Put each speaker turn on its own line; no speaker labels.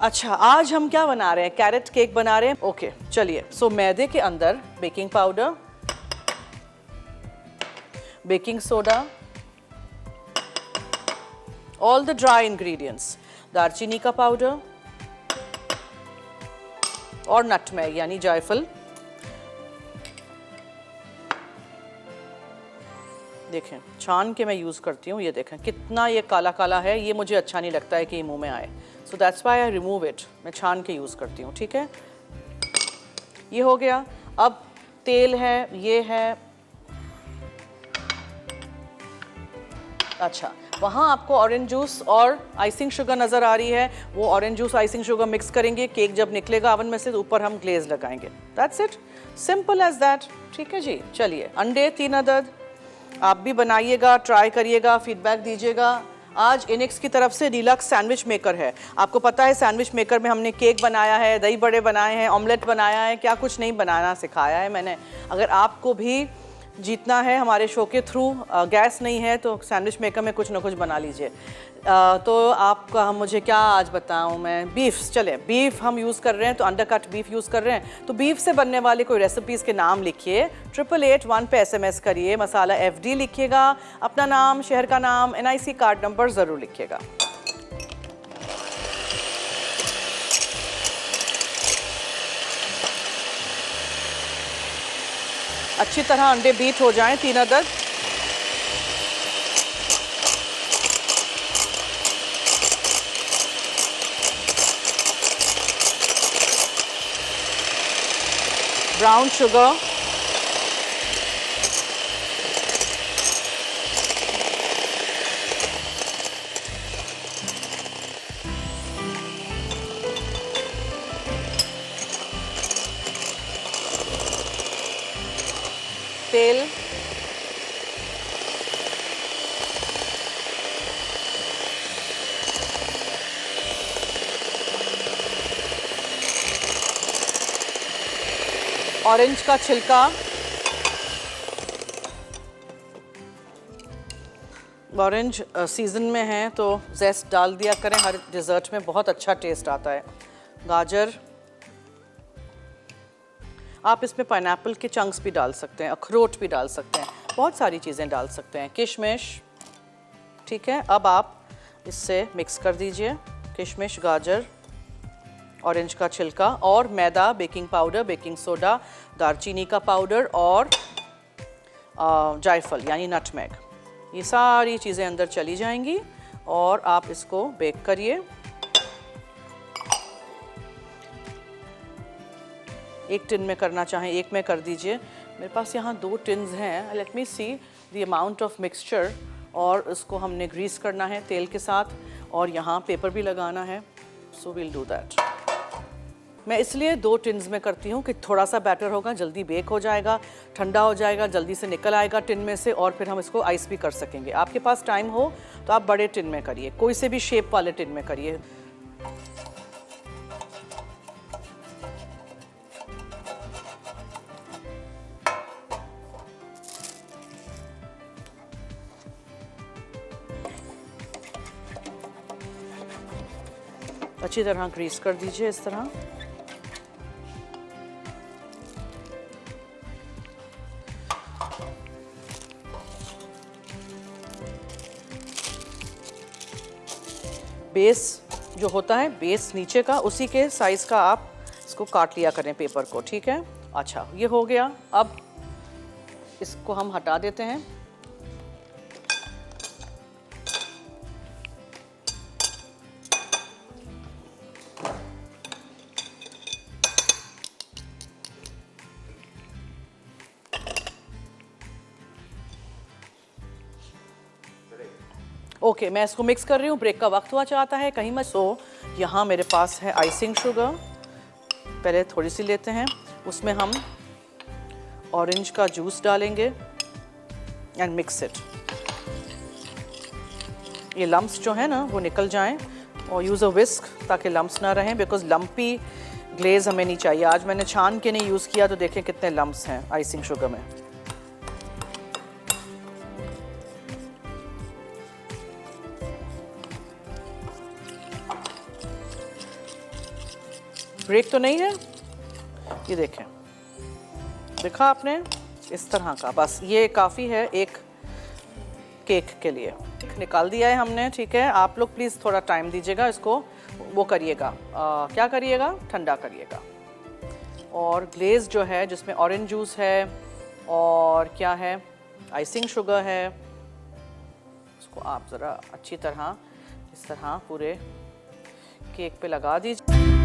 अच्छा, आज हम क्या बना रहे हैं? कैरेट केक बना रहे हैं। ओके, चलिए। सो मैदे के अंदर baking powder, baking soda, all the dry ingredients, दालचीनी का पाउडर और नटमेग यानी जायफल। देखें, छान के मैं यूज़ करती हूँ। ये देखें कितना ये काला काला है, ये मुझे अच्छा नहीं लगता है कि ये मुंह में आए। So that's why I remove it. मैं छान के यूज़ करती हूँ, ठीक है। ये हो गया। अब तेल है, ये है। अच्छा, वहाँ आपको ऑरेंज जूस और आइसिंग शुगर नज़र आ रही है। वो orange juice icing sugar mix करेंगे। केक जब निकलेगा ओवन में से तो ऊपर हम ग्लेज लगाएंगे। That's it, simple as that. ठीक है जी। चलिए, अंडे 3 अदद। आप भी बनाइएगा, ट्राई करिएगा, फीडबैक दीजिएगा। आज इनिक्स की तरफ से डीलक्स सैंडविच मेकर है। आपको पता है सैंडविच मेकर में हमने केक बनाया है, दही बड़े बनाए हैं, ऑमलेट बनाया है, क्या कुछ नहीं बनाना सिखाया है मैंने। अगर आपको भी जीतना है हमारे शो के थ्रू, गैस नहीं है तो सैंडविच मेकर में कुछ ना कुछ बना लीजिए। तो आपका हम मुझे क्या आज बताऊं मैं, बीफ। चले, बीफ हम यूज़ कर रहे हैं तो अंडरकट बीफ यूज़ कर रहे हैं। तो बीफ से बनने वाली कोई रेसिपीज़ के नाम लिखिए, 8881 पे SMS करिए, मसाला FD लिखिएगा, अपना नाम, शहर का नाम, NIC कार्ड नंबर ज़रूर लिखिएगा। अच्छी तरह अंडे बीट हो जाएं, 3 अदद। ब्राउन शुगर, तेल, ऑरेंज का छिलका, ऑरेंज सीजन में है तो जेस्ट डाल दिया करें, हर डिज़र्ट में बहुत अच्छा टेस्ट आता है। गाजर, आप इसमें पाइनएप्पल के चंक्स भी डाल सकते हैं, अखरोट भी डाल सकते हैं, बहुत सारी चीज़ें डाल सकते हैं, किशमिश। ठीक है, अब आप इससे मिक्स कर दीजिए किशमिश, गाजर, ऑरेंज का छिलका और मैदा, बेकिंग पाउडर, बेकिंग सोडा, दालचीनी का पाउडर और जायफल यानी नटमेग। ये सारी चीज़ें अंदर चली जाएंगी और आप इसको बेक करिए। एक टिन में करना चाहें एक में कर दीजिए। मेरे पास यहाँ 2 टिन्स हैं। Let me see the amount of mixture. और इसको हमने ग्रीस करना है तेल के साथ और यहाँ पेपर भी लगाना है। So will do that. मैं इसलिए 2 टिन्स में करती हूँ कि थोड़ा सा बैटर होगा, जल्दी बेक हो जाएगा, ठंडा हो जाएगा, जल्दी से निकल आएगा टिन में से और फिर हम इसको आइस भी कर सकेंगे। आपके पास टाइम हो तो आप बड़े टिन में करिए, कोई से भी शेप वाले टिन में करिए। अच्छी तरह ग्रीस कर दीजिए इस तरह। बेस जो होता है, बेस नीचे का, उसी के साइज का आप इसको काट लिया करें पेपर को। ठीक है, अच्छा ये हो गया। अब इसको हम हटा देते हैं। ओके, मैं इसको मिक्स कर रही हूँ। ब्रेक का वक्त हुआ चाहता है कहीं मैं। सो यहाँ मेरे पास है आइसिंग शुगर। पहले थोड़ी सी लेते हैं, उसमें हम ऑरेंज का जूस डालेंगे एंड मिक्स इट। ये लम्प्स जो है ना वो निकल जाएं और यूज़ अ विस्क ताकि लम्प्स ना रहें, बिकॉज लम्पी ग्लेज हमें नहीं चाहिए। आज मैंने छान के नहीं यूज़ किया तो देखें कितने लम्प्स हैं आइसिंग शुगर में। ब्रेक तो नहीं है, ये देखें, देखा आपने, इस तरह का, बस ये काफ़ी है एक केक के लिए। निकाल दिया है हमने, ठीक है। आप लोग प्लीज़ थोड़ा टाइम दीजिएगा इसको, वो करिएगा, क्या करिएगा, ठंडा करिएगा। और ग्लेज जो है जिसमें ऑरेंज जूस है और क्या है, आइसिंग शुगर है, उसको आप ज़रा अच्छी तरह इस तरह पूरे केक पे लगा दीजिए।